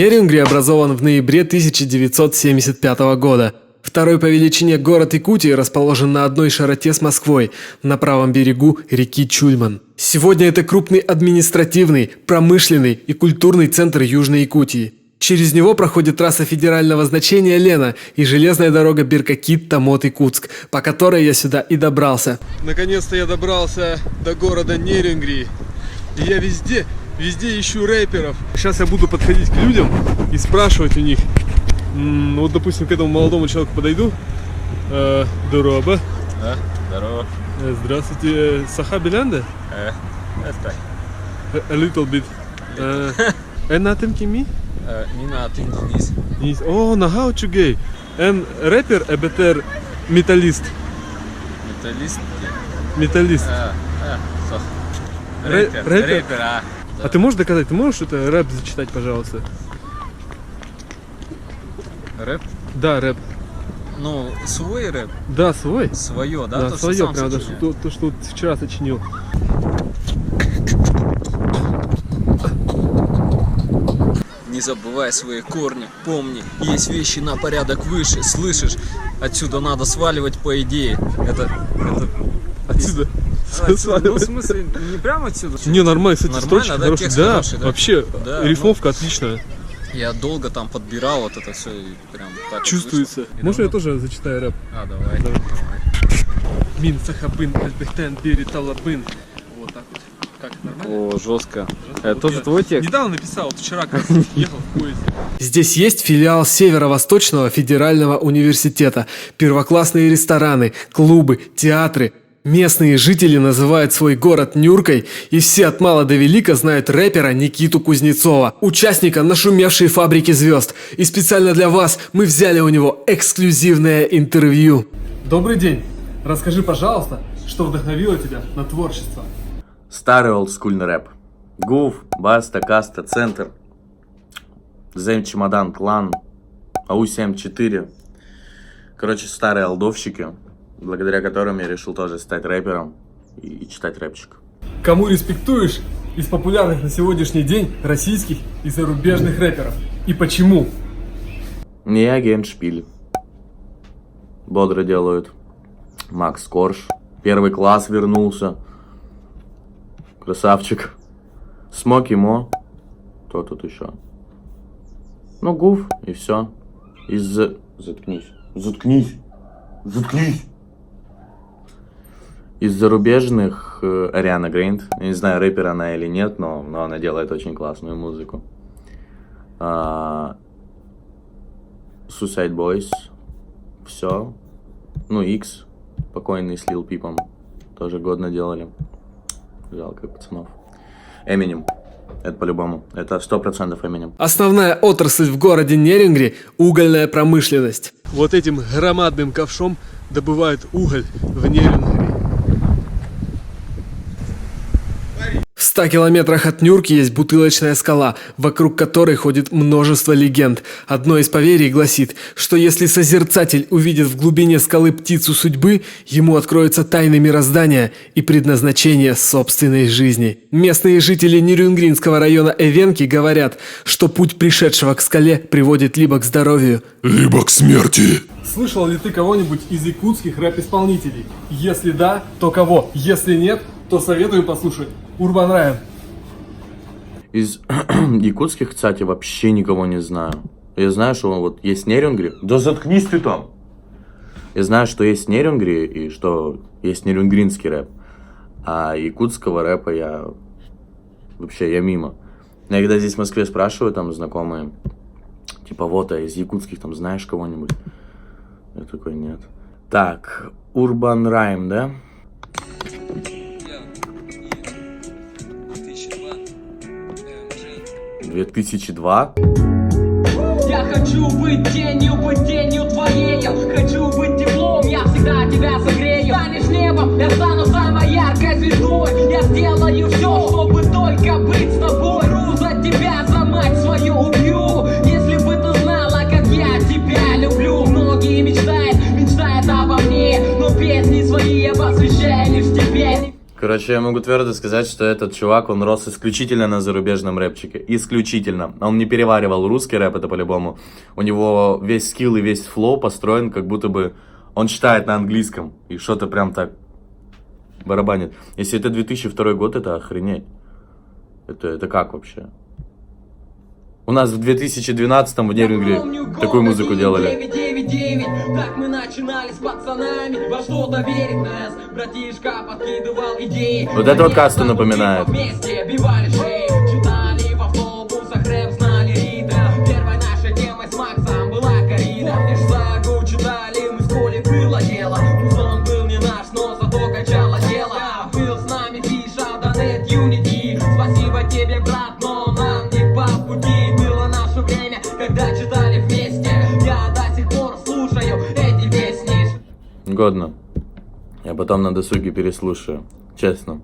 Нерюнгри образован в ноябре 1975 года. Второй по величине город Якутии расположен на одной широте с Москвой, на правом берегу реки Чульман. Сегодня это крупный административный, промышленный и культурный центр Южной Якутии. Через него проходит трасса федерального значения Лена и железная дорога Беркакит-Томот-Якутск, по которой я сюда и добрался. Наконец-то я добрался до города Нерюнгри. И я везде ищу рэперов. Сейчас я буду подходить к людям и спрашивать у них. Вот, допустим, к этому молодому человеку подойду. Здорово. Да, здорово. Здравствуйте. Саха Белянда? Это. A little bit. Nothing to me? Nothing, Денис. Oh, now how to gay? And rapper a better металлист. Металлист? Металлист. Рэпер, А ты можешь доказать? Ты можешь это рэп зачитать, пожалуйста? Рэп? Да, рэп. Ну, свой рэп? Да, свой. Свое, да? Да, То, свое, что сам правда, сочинял. то, что вот вчера сочинил. Не забывай свои корни, помни, есть вещи на порядок выше, слышишь? Отсюда надо сваливать по идее. Это... Отсюда. Ну, в смысле, не прямо отсюда? Не, нормально, кстати, Нормально, строчка да, хорошая. текст Да, хороший, да? вообще, Да, рифмовка отличная. Я долго там подбирал вот это все и прям так Чувствуется. вышло. И Можно я давно- тоже зачитаю рэп? Давай. Мин, Сахабын, Альбехтен, Бери, Талабын. Вот так вот. Как, нормально? О, жестко. Это тоже твой текст? Недавно написал, вот вчера как раз ехал в поезде. Здесь есть филиал Северо-Восточного федерального университета, первоклассные рестораны, клубы, театры. Местные жители называют свой город Нюркой, и все от мала до велика знают рэпера Никиту Кузнецова, участника нашумевшей фабрики звезд. И специально для вас мы взяли у него эксклюзивное интервью. Добрый день. Расскажи, пожалуйста, что вдохновило тебя на творчество? Старый олдскульный рэп. Гуф, Баста, Каста, Центр, Зем, Чемодан, Клан, АУ-74. Короче, старые олдовщики, благодаря которым я решил тоже стать рэпером и читать рэпчик. Кому респектуешь из популярных на сегодняшний день российских и зарубежных рэперов? И почему? Не я, Геншпиль. Бодро делают. Макс Корж. Первый класс вернулся. Красавчик. Смоки Мо. Кто тут еще? Ну, Гуф, и все. Заткнись. Заткнись. Заткнись. Из зарубежных Ариана Грейнд. Я не знаю, рэпер она или нет, но она делает очень классную музыку. Suicide Boys. Все. Ну, X. Покойный с Lil Peep'ом. Тоже годно делали. Жалко пацанов. Eminem. Это по-любому. Это 100% Eminem. Основная отрасль в городе Нерюнгри – угольная промышленность. Вот этим громадным ковшом добывают уголь в Нерюнгри. В 100 километрах от Нюрки есть бутылочная скала, вокруг которой ходит множество легенд. Одно из поверий гласит, что если созерцатель увидит в глубине скалы птицу судьбы, ему откроются тайны мироздания и предназначение собственной жизни. Местные жители Нерюнгринского района Эвенки говорят, что путь пришедшего к скале приводит либо к здоровью, либо к смерти. Слышал ли ты кого-нибудь из якутских рэп-исполнителей? Если да, то кого? Если нет, то советую послушать Урбан Райм. Из якутских, кстати, вообще никого не знаю. Я знаю, что вот есть Нерюнгри. Да заткнись ты там! Я знаю, что есть Нерюнгри и что есть нерюнгринский рэп. А якутского рэпа я мимо. Я когда здесь в Москве спрашиваю, там знакомые, типа вот, а из якутских там знаешь кого-нибудь? Я такой, нет. Так, Урбан Райм, да? 2002. Я хочу быть тенью твоей. Хочу быть теплом, я всегда тебя согрею. Станешь небом, я стану самой яркой звездой. Я сделаю все, чтобы только быть с тобой. Ру за тебя, за мать свою убью. Если бы ты знала, как я тебя люблю. Многие мечтают обо мне, но песни свои я посвящаю лишь тебе. Короче, я могу твердо сказать, что этот чувак, он рос исключительно на зарубежном рэпчике. Исключительно. Он не переваривал русский рэп, это по-любому. У него весь скилл и весь флоу построен, как будто бы он читает на английском. И что-то прям так барабанит. Если это 2002 год, это охренеть. Это как вообще? У нас в 2012-м в Нерюнгри такую музыку делали. 999, так мы начинали с пацанами. Во что-то верит нас, братишка подкидывал идеи. Вот это вот касту напоминает. Вместе бивали шеи, читали в автобусах рэп, знали ритм. Первой нашей темой с Максом была коррида. Лишь сагу читали, мы в школе было дело. Он был не наш, но зато качало дело. Был с нами Фиша, Донет, Юнити. Спасибо тебе, брат, но нам не по пути. Было наше время, когда читали вместе. Я до сих пор слушаю эти песни. Годно. Я потом на досуге переслушаю. Честно.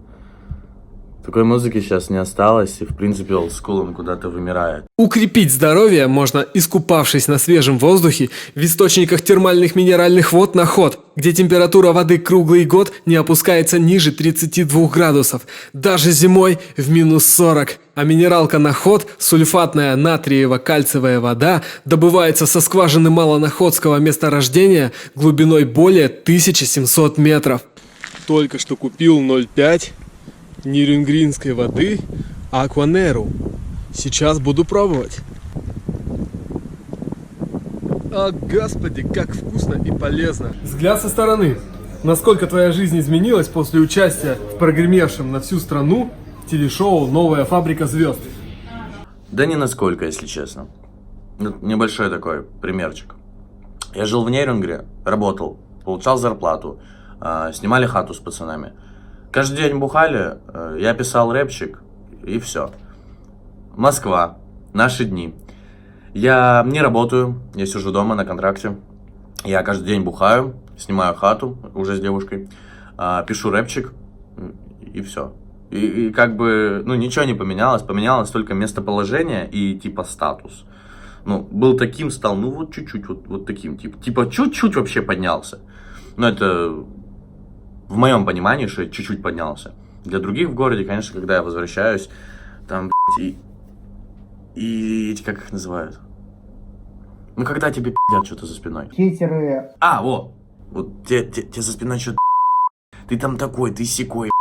Такой музыки сейчас не осталось, и в принципе олдскул он куда-то вымирает. Укрепить здоровье можно, искупавшись на свежем воздухе в источниках термальных минеральных вод «Наход», где температура воды круглый год не опускается ниже 32 градусов, даже зимой в минус 40. А минералка «Наход», сульфатная натриево-кальциевая вода, добывается со скважины малонаходского месторождения глубиной более 1700 метров. Только что купил 0,5 нерюнгринской воды Акванеру. Сейчас буду пробовать. О, господи, как вкусно и полезно. Взгляд со стороны. Насколько твоя жизнь изменилась после участия в прогремевшем на всю страну телешоу «Новая фабрика звезд»? Да не насколько, если честно. Небольшой такой примерчик. Я жил в Нерюнгре, работал, получал зарплату, снимали хату с пацанами. Каждый день бухали, я писал рэпчик, и все. Москва, наши дни. Я не работаю, я сижу дома на контракте. Я каждый день бухаю, снимаю хату уже с девушкой, пишу рэпчик, и все. И как бы, ну, ничего не поменялось, поменялось только местоположение и типа статус. Ну, был таким, стал, ну, вот чуть-чуть, вот таким, типа чуть-чуть вообще поднялся. Но это в моем понимании, что я чуть-чуть поднялся. Для других в городе, конечно, когда я возвращаюсь, там, и эти, как их называют? Ну, когда тебе пиздят что-то за спиной. Хейтеры. Вот тебе за спиной что-то. Ты там такой, ты сякой,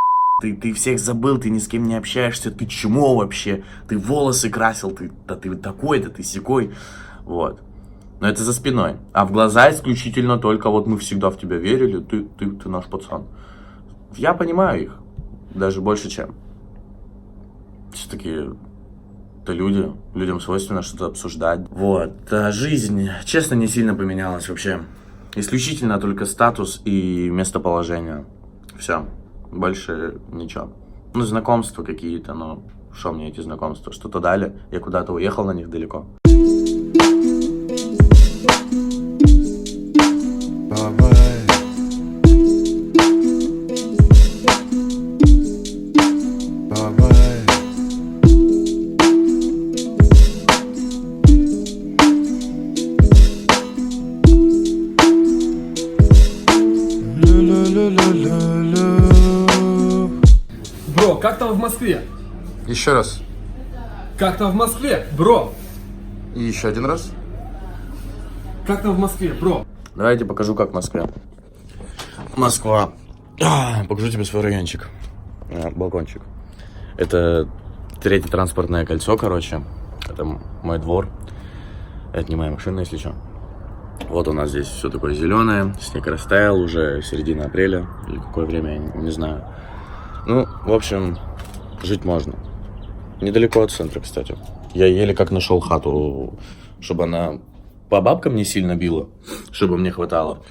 ты всех забыл, ты ни с кем не общаешься, ты чмо вообще, ты волосы красил, ты такой-то, ты сякой. Вот. Но это за спиной. А в глаза исключительно только вот мы всегда в тебя верили, ты наш пацан. Я понимаю их. Даже больше, чем. Все-таки это люди. Людям свойственно что-то обсуждать. Вот. А жизнь, честно, не сильно поменялась вообще. Исключительно только статус и местоположение. Все. Больше ничего. Ну, знакомства какие-то, но что мне эти знакомства? Что-то дали, я куда-то уехал на них далеко. Бро, как там в Москве? Еще раз. Как там в Москве, бро? И еще один раз. Как там в Москве, бро? Давайте покажу, как в Москве. Москва. Покажу тебе свой райончик. Балкончик. Это третье транспортное кольцо, короче. Это мой двор. Это не моя машина, если что. Вот у нас здесь все такое зеленое. Снег растаял уже середина апреля. Или какое время, я не знаю. Ну, в общем, жить можно. Недалеко от центра, кстати. Я еле как нашел хату, чтобы она по бабкам не сильно била, чтобы мне хватало.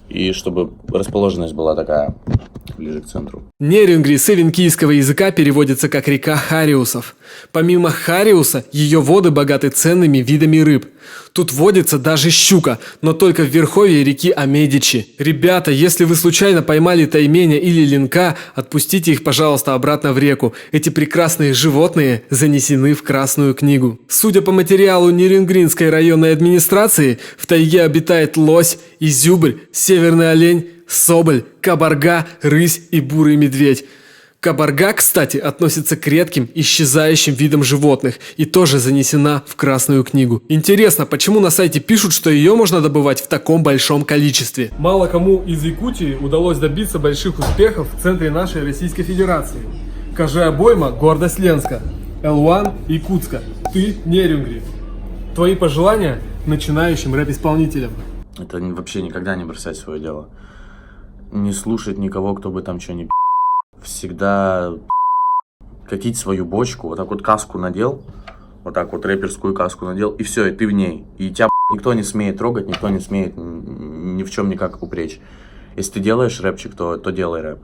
И чтобы расположенность была такая, ближе к центру. Нерюнгри с эвенкийского языка переводится как река Хариусов. Помимо Хариуса, ее воды богаты ценными видами рыб. Тут водится даже щука, но только в верховье реки Амедичи. Ребята, если вы случайно поймали тайменя или линка, отпустите их, пожалуйста, обратно в реку. Эти прекрасные животные занесены в Красную книгу. Судя по материалу Нерюнгринской районной администрации, в тайге обитает лось, изюбрь, северный олень, соболь, кабарга, рысь и бурый медведь. Кабарга, кстати, относится к редким, исчезающим видам животных и тоже занесена в Красную книгу. Интересно, почему на сайте пишут, что ее можно добывать в таком большом количестве? Мало кому из Якутии удалось добиться больших успехов в центре нашей Российской Федерации. Кожи-обойма – гордость Ленска. L1 – Якутска. Ты – Нерюнгри. Твои пожелания начинающим рэп-исполнителям? Это вообще никогда не бросать свое дело. Не слушать никого, кто бы там что ни всегда катить свою бочку, вот так вот каску надел, вот так вот рэперскую каску надел, и все, и ты в ней. И тебя никто не смеет трогать, никто не смеет ни в чем никак упречь. Если ты делаешь рэпчик, то делай рэп.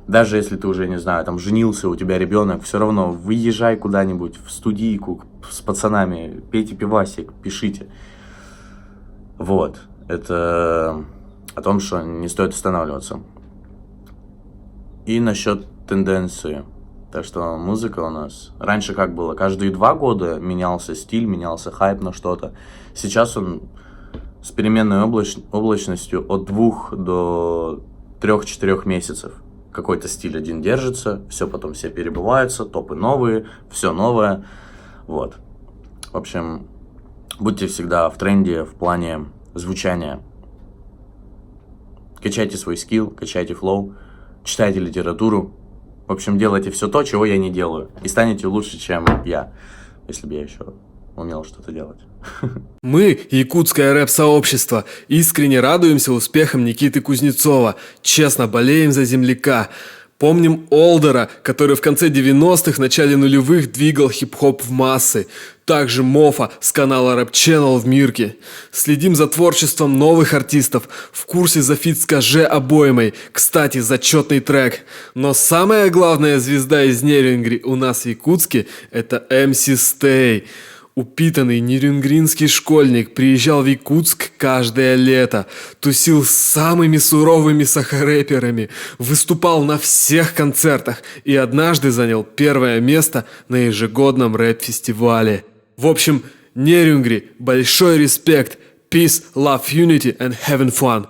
Даже если ты уже, не знаю, там женился, у тебя ребенок, все равно выезжай куда-нибудь в студийку с пацанами, пейте пивасик, пишите. Вот. Это о том, что не стоит останавливаться. И насчет тенденции. Так что музыка у нас... Раньше как было? Каждые 2 года менялся стиль, менялся хайп на что-то. Сейчас он с переменной облачностью от 2 до 3-4 месяцев. Какой-то стиль один держится, все потом все перебываются, топы новые, все новое. Вот. В общем, будьте всегда в тренде в плане звучания. Качайте свой скилл, качайте флоу, читайте литературу. В общем, делайте все то, чего я не делаю. И станете лучше, чем я, если бы я еще умел что-то делать. Мы, якутское рэп-сообщество, искренне радуемся успехам Никиты Кузнецова, честно болеем за земляка. Помним Олдера, который в конце 90-х, начале нулевых двигал хип-хоп в массы. Также Мофа с канала Rap Channel в Мирке. Следим за творчеством новых артистов. В курсе за фит с Кожи-обоймой. Кстати, зачетный трек. Но самая главная звезда из Нерюнгри у нас в Якутске – это MC Stay. Упитанный нерюнгринский школьник приезжал в Якутск каждое лето, тусил с самыми суровыми сахарэперами, выступал на всех концертах и однажды занял 1 место на ежегодном рэп-фестивале. В общем, Нерюнгри, большой респект, peace, love, unity and having fun.